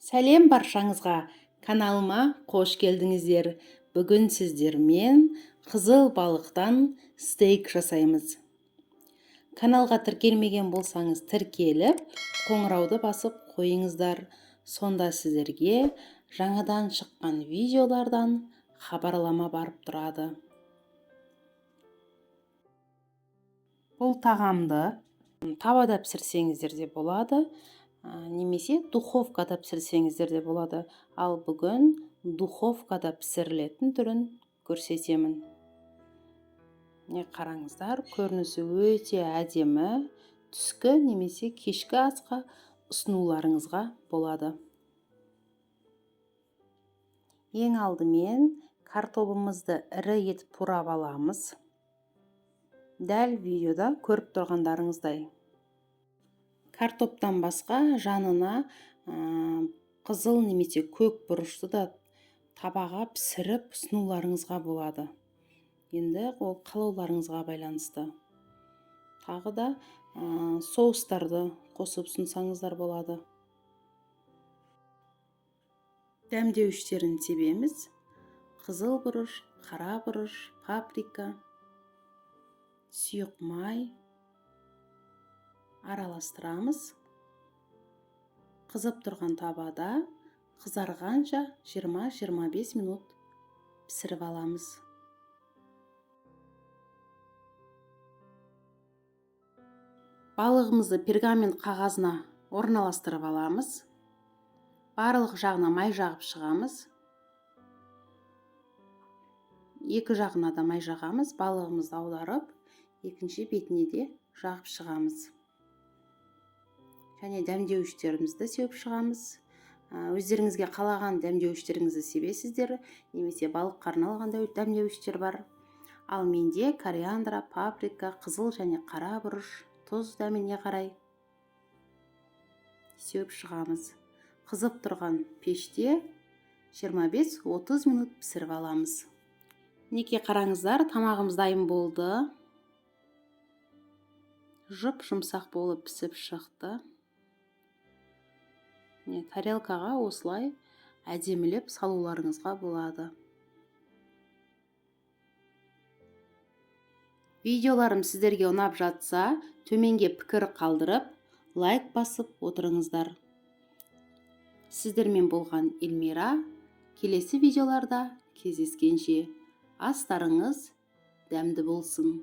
Сәлем баршаңызға, каналыма қош келдіңіздер. Бүгін сіздермен қызыл балықтан стейк жасаймыз. Каналға тіркелмеген болсаңыз тіркеліп, қоңырауды басып қойыңыздар. Сонда сіздерге жаңадан шыққан видеолардан хабарлама барып тұрады. Бұл тағамды тавада пісірсеңіздер де болады, немесе духовкада пісірсеңіздер де болады. Ал бүгін духовкада пісірілетін түрін көрсетемін. Қараңыздар, көрінісі өте әдемі, түскі немесе кешкі асқа ұсынуларыңызға болады. Ең алдымен картобымызды ірі етіп турап аламыз. Дәл видеода көріп тұрғандарыңыздай. Картоптан басқа жанына қызыл немесе көк бұрышты да табаға пісіріп ұсынуларыңызға болады. Енді ол қалауларыңызға байланысты. Тағы да соустарды қосып ұсынсаңыздар болады. Дәмдеуіштерін себеміз: қызыл бұрыш, қара бұрыш, паприка, сұйық май. Араластырамыз. Қызып тұрған табада қызарғанша 20-25 минут пісіріп аламыз. Балығымызды пергамент қағазына орналастырып аламыз. Барлық жағына май жағып шығамыз. Екі жағына да май жағамыз. Балығымызды аударып, екінші бетіне де жағып шығамыз. Және дәмдеуіштерімізді сеуіп шығамыз. Өздеріңізге қалаған дәмдеуіштеріңізді себесіздер, немесе балыққа арналған дәмдеуіштер бар. Ал менде кориандра, паприка, қызыл және қара бұрыш, тұз дәміне қарай сеуіп шығамыз. Қызып тұрған пеште 25-30 минут пісіріп аламыз. Неке қараңыздар, тамағымыз дайын болды. Жұмсақ болып пісіп шықты. Тарелкаға осылай әдемілеп салуларыңызға болады. Видеоларым сіздерге ұнап жатса, төменге пікір қалдырып, лайк басып отырыңыздар. Сіздермен болған Эльмира. Келесі видеоларда кездескенше астарыңыз дәмді болсын.